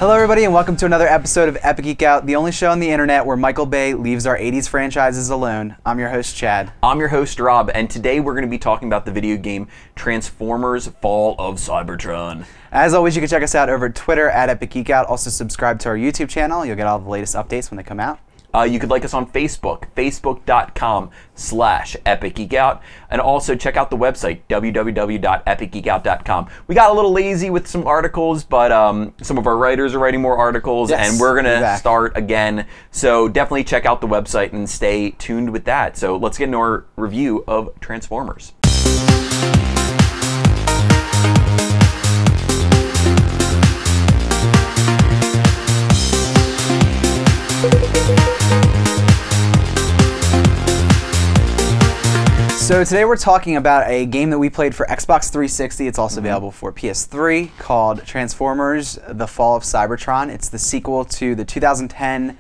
Hello everybody and welcome to another episode of Epic Geek Out, the only show on the internet where Michael Bay leaves our 80s franchises alone. I'm your host, Chad. I'm your host, Rob, and today we're going to be talking about the video game Transformers Fall of Cybertron. As always, you can check us out over Twitter at Epic Geek Out. Also subscribe to our YouTube channel. You'll get all the latest updates when they come out. You could like us on Facebook, facebook.com/epicgeekout, and also check out the website, www.epicgeekout.com. We got a little lazy with some articles, but some of our writers are writing more articles, and we're going to start again. So definitely check out the website and stay tuned with that. So let's get into our review of Transformers. So today we're talking about a game that we played for Xbox 360. It's also available for PS3, called Transformers: The Fall of Cybertron. It's the sequel to the 2010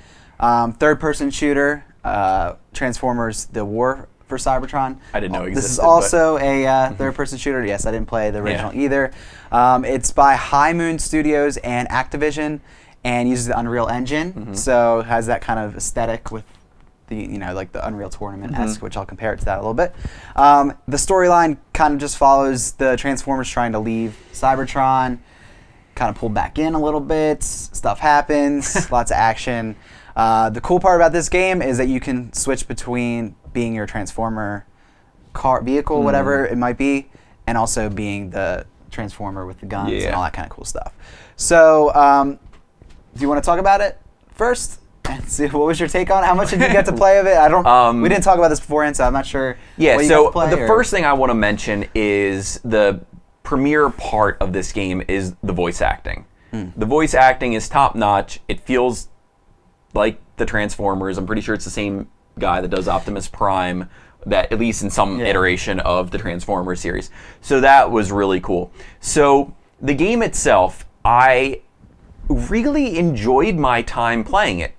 third-person shooter, Transformers: The War for Cybertron. I didn't know it existed. This is also a third-person shooter. Yes, I didn't play the original either. It's by High Moon Studios and Activision, and uses the Unreal Engine, so it has that kind of aesthetic with the like the Unreal Tournament-esque, which I'll compare it to that a little bit. The storyline kind of just follows the Transformers trying to leave Cybertron, kind of pulled back in a little bit. Stuff happens, lots of action. The cool part about this game is that you can switch between being your Transformer car, vehicle, whatever it might be, and also being the Transformer with the guns and all that kind of cool stuff. So, do you want to talk about it first? And see, what was your take on it? How much did you get to play of it? I don't. We didn't talk about this beforehand, so I'm not sure. Yeah. What you So got to play, the first thing I want to mention is the premier part of this game is the voice acting. The voice acting is top notch. It feels like the Transformers. I'm pretty sure it's the same guy that does Optimus Prime, that at least in some iteration of the Transformers series. So that was really cool. So the game itself, I really enjoyed my time playing it.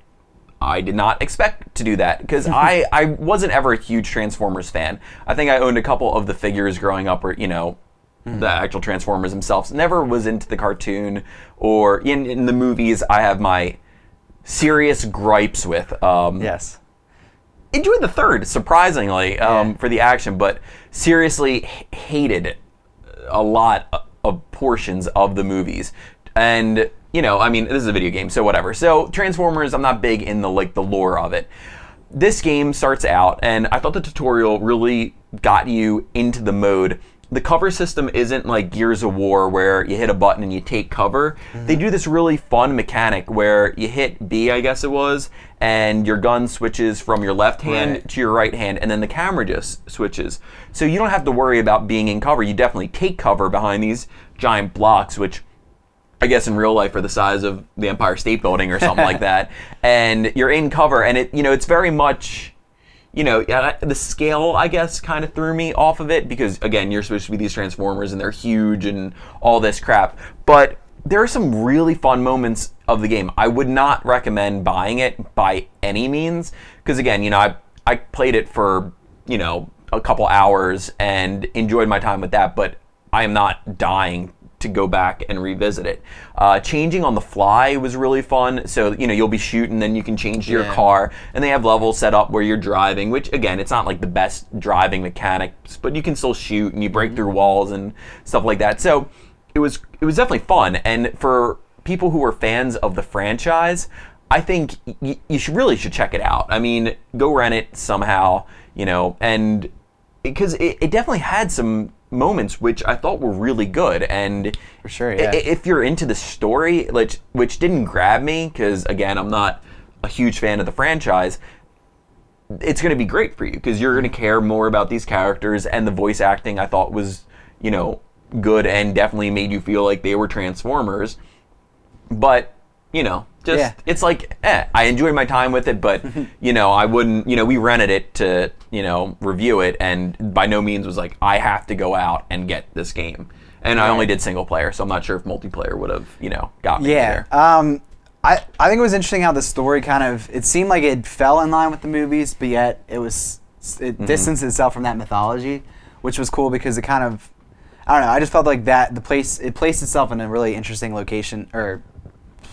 I did not expect to do that because I wasn't ever a huge Transformers fan. I think I owned a couple of the figures growing up, or the actual Transformers themselves. Never was into the cartoon or in the movies. I have my serious gripes with. Yes. Enjoyed the third, surprisingly, for the action, but seriously hated a lot of portions of the movies. And I mean, this is a video game, so whatever. So Transformers, I'm not big in the lore of it. This game starts out, and I thought the tutorial really got you into the mode. The cover system isn't like Gears of War where you hit a button and you take cover. They do this really fun mechanic where you hit B, I guess it was, and your gun switches from your left hand to your right hand, and then the camera just switches. So you don't have to worry about being in cover. You definitely take cover behind these giant blocks, which I guess in real life are the size of the Empire State Building or something like that, and you're in cover, and it's very much, the scale, I guess, kind of threw me off of it because, again, you're supposed to be these Transformers and they're huge and all this crap, but there are some really fun moments of the game. I would not recommend buying it by any means because, again, I played it for, a couple hours and enjoyed my time with that, but I am not dying to go back and revisit it. Changing on the fly was really fun. So, you'll be shooting, then you can change to your car, and they have levels set up where you're driving, which, again, it's not like the best driving mechanics, but you can still shoot, and you break through walls and stuff like that. So, it was definitely fun, and for people who are fans of the franchise, I think you really should check it out. I mean, go rent it somehow, and because it definitely had some moments which I thought were really good, and for sure, if you're into the story, which didn't grab me because, again, I'm not a huge fan of the franchise, it's going to be great for you because you're going to care more about these characters, and the voice acting I thought was good and definitely made you feel like they were Transformers. But it's like, I enjoyed my time with it, but, I wouldn't, we rented it to, review it, and by no means was like, I have to go out and get this game. And I only did single player, so I'm not sure if multiplayer would have, got me there. I think it was interesting how the story it seemed like it fell in line with the movies, but yet it distanced itself from that mythology, which was cool because it kind of, I don't know, I just felt like it placed itself in a really interesting location, or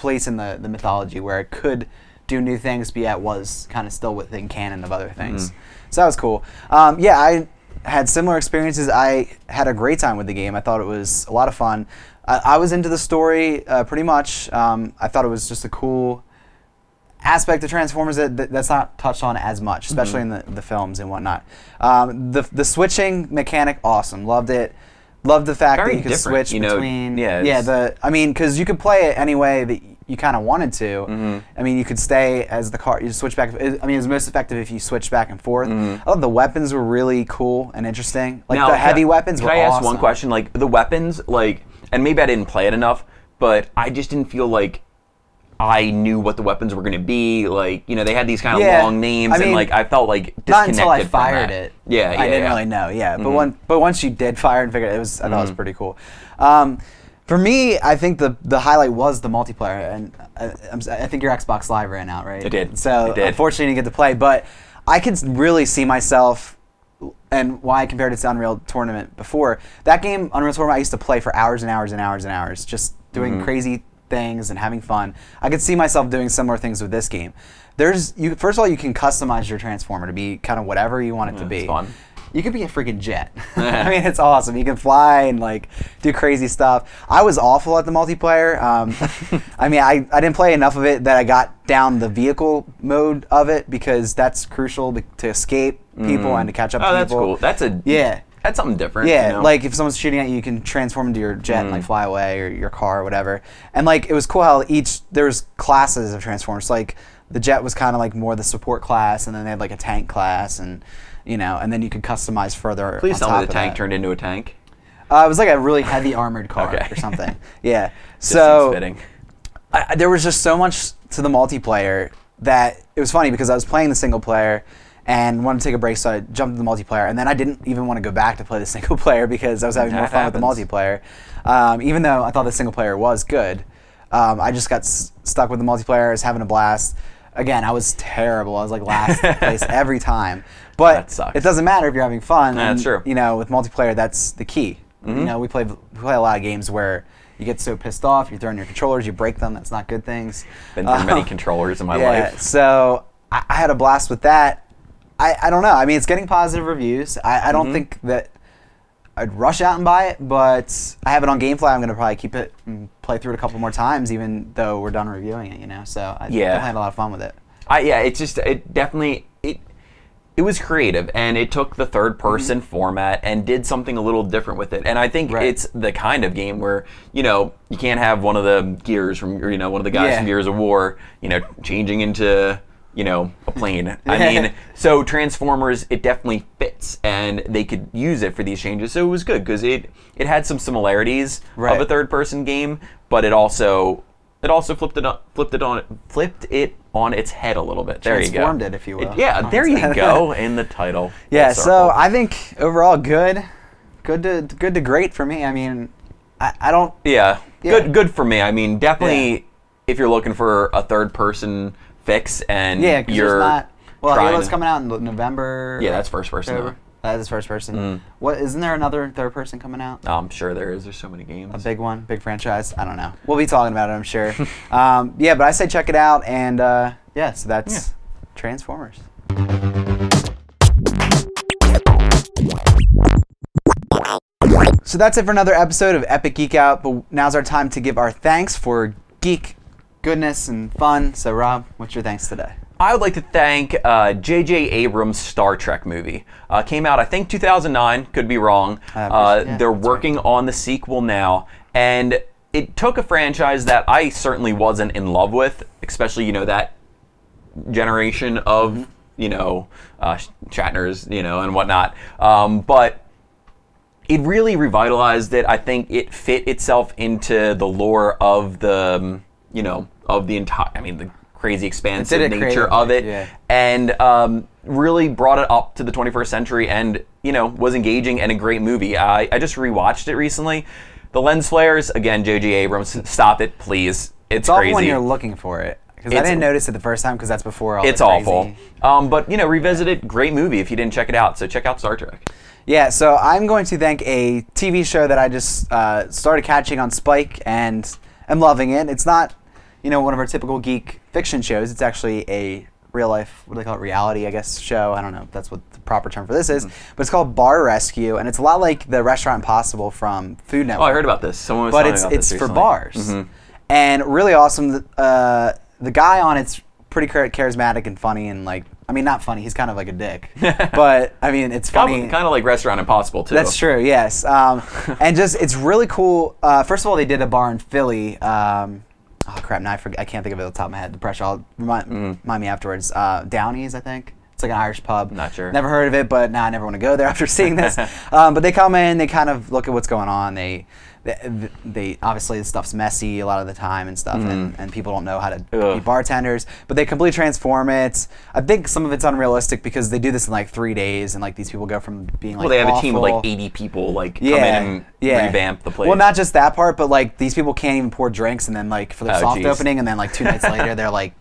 place in the mythology where it could do new things, but yet was kind of still within canon of other things. So that was cool. Yeah, I had similar experiences. I had a great time with the game. I thought it was a lot of fun. I was into the story pretty much. I thought it was just a cool aspect of Transformers that's not touched on as much, especially in the films and whatnot. The switching mechanic, awesome. Loved it. Loved the fact that you could switch between. I mean, because you could play it any way that you kind of wanted to. I mean, you could stay as the car. You switch back. I mean, it was most effective if you switched back and forth. I thought the weapons were really cool and interesting. Like the heavy weapons were awesome. Can I ask one question? Like the weapons, like, and maybe I didn't play it enough, but I just didn't feel like I knew what the weapons were going to be. Like, you know, they had these kind of long names, I mean, and like I felt like disconnected. Not until I fired it. I didn't really know. Yeah, but once you did fire and figure it, I thought it was pretty cool. For me, I think the highlight was the multiplayer, and I think your Xbox Live ran out, right? It did. So unfortunately, you didn't get to play, but I could really see myself. And why I compared it to Unreal Tournament before. That game, Unreal Tournament, I used to play for hours and hours and hours and hours, just doing crazy things and having fun. I could see myself doing similar things with this game. First of all, you can customize your Transformer to be kind of whatever you want it to be. It's fun. You could be a freaking jet. I mean, it's awesome. You can fly and like do crazy stuff. I was awful at the multiplayer. I mean, I didn't play enough of it that I got down the vehicle mode of it because that's crucial to escape people and to catch up to people. That's cool. That's something different. Yeah, you know? like if someone's shooting at you, you can transform into your jet and like fly away, or your car or whatever. And like it was cool how there was classes of Transformers. Like the jet was kind of like more the support class, and then they had like a tank class, and you know, and then you could customize further. Please tell me the tank turned into a tank. It was like a really heavy armored car or something. Yeah. So seems fitting. There was just so much to the multiplayer that it was funny because I was playing the single player and wanted to take a break, so I jumped into the multiplayer, and then I didn't even want to go back to play the single player because I was having more fun with the multiplayer. Even though I thought the single player was good, I just got stuck with the multiplayer. I was having a blast. Again, I was terrible. I was like last place every time. But it doesn't matter if you're having fun. That's true. You know, with multiplayer, that's the key. You know, we play a lot of games where you get so pissed off, you're throwing your controllers, you break them. That's not good things. Been through many controllers in my life. So I had a blast with that. I don't know. I mean, it's getting positive reviews. I don't think that I'd rush out and buy it, but I have it on GameFly. I'm going to probably keep it and play through it a couple more times, even though we're done reviewing it, you know? So I definitely had a lot of fun with it. It was creative, and it took the third-person format and did something a little different with it. And I think it's the kind of game where, you know, you can't have one of the Gears from, or, you know, one of the guys from Gears of War, you know, changing into, you know, a plane. I mean, so Transformers, it definitely fits, and they could use it for these changes. So it was good because it had some similarities of a third-person game, but it also flipped it on its head a little bit. There you go. Transformed it, if you will. There you go in the title. Yeah. So I think overall good to great for me. I mean, I don't. Yeah. Good for me. I mean, definitely if you're looking for a third-person fix and you're Halo's coming out in November. Yeah, that's first person. That is first person. What, isn't there another third person coming out? Oh, I'm sure there is. There's so many games. A big one, big franchise. I don't know. We'll be talking about it, I'm sure. But I say check it out, and so that's Transformers. So that's it for another episode of Epic Geek Out. But now's our time to give our thanks for geek goodness and fun. So Rob, what's your thanks today? I would like to thank J.J. Abrams' Star Trek movie. Came out, I think, 2009. Could be wrong. They're working on the sequel now, and it took a franchise that I certainly wasn't in love with, especially, you know, that generation of, you know, Shatners, you know, and whatnot. But it really revitalized it. I think it fit itself into the lore of the, you know, of the entire, I mean, the crazy expansive nature of it, and really brought it up to the 21st century, and, you know, was engaging and a great movie. I just rewatched it recently. The lens flares, again, J.J. Abrams, stop it, please. It's crazy. It's when you're looking for it. Because I didn't notice it the first time because that's before all it's the crazy. Awful. But, you know, revisit it. Great movie if you didn't check it out. So check out Star Trek. Yeah, so I'm going to thank a TV show that I just started catching on Spike and am loving it. It's not, one of our typical geek fiction shows. It's actually a real life, what do they call it, reality, I guess, show. I don't know if that's what the proper term for this is, but it's called Bar Rescue, and it's a lot like the Restaurant Impossible from Food Network. Oh, I heard about this. Someone was telling me about this But it's for recently. bars, and really awesome. The guy on it's pretty charismatic and funny, and like, I mean, not funny. He's kind of like a dick, but I mean, it's funny. Kind of like Restaurant Impossible too. That's true. Yes, and just it's really cool. First of all, they did a bar in Philly. Oh crap! Now I can't think of it off the top of my head. The pressure. I'll remind me afterwards. Downey's, I think. It's like an Irish pub. Not sure. Never heard of it, but now I never want to go there after seeing this. But they come in, they kind of look at what's going on. They obviously the stuff's messy a lot of the time and stuff, and people don't know how to be bartenders. But they completely transform it. I think some of it's unrealistic because they do this in like 3 days, and like these people go from being like they have awful. a team of like 80 people like come in and revamp the place. Well, not just that part, but like these people can't even pour drinks, and then like for their soft geez. opening, and then like 2 nights later they're like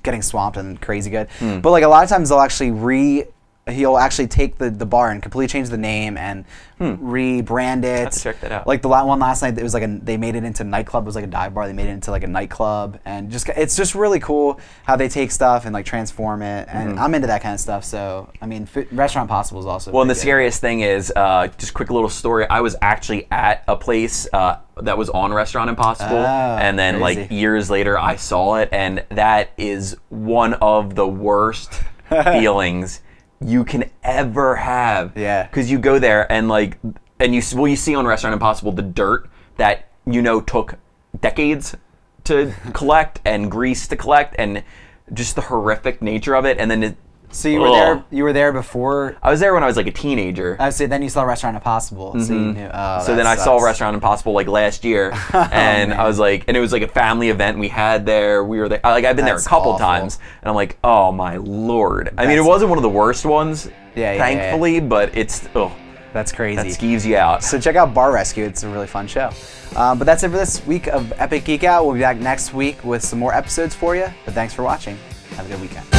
getting swamped and crazy good. But like a lot of times they'll actually he'll actually take the bar and completely change the name and rebrand it. I have to check that out. Like the one last night, it was like they made it into a nightclub. It was like a dive bar. They made it into like a nightclub, and it's just really cool how they take stuff and like transform it. And I'm into that kind of stuff. So I mean, Restaurant Impossible is also. Well, and the scariest thing is, just quick little story. I was actually at a place that was on Restaurant Impossible, and then crazy. like years later, I saw it, and that is one of the worst feelings you can ever have. Yeah. Because you go there and like, and you see on Restaurant Impossible the dirt that took decades to collect and grease to collect, and just the horrific nature of it, and then So you were there. You were there before. I was there when I was like a teenager. I see. Then you saw Restaurant Impossible. So you knew. So then I saw Restaurant Impossible like last year, and I was like, and it was like a family event we had there. We were there. Like I've been there a couple times, and I'm like, oh my lord. I mean, it wasn't one of the worst ones, thankfully, but it's that's crazy. That skeeves you out. So check out Bar Rescue. It's a really fun show. But that's it for this week of Epic Geek Out. We'll be back next week with some more episodes for you. But thanks for watching. Have a good weekend.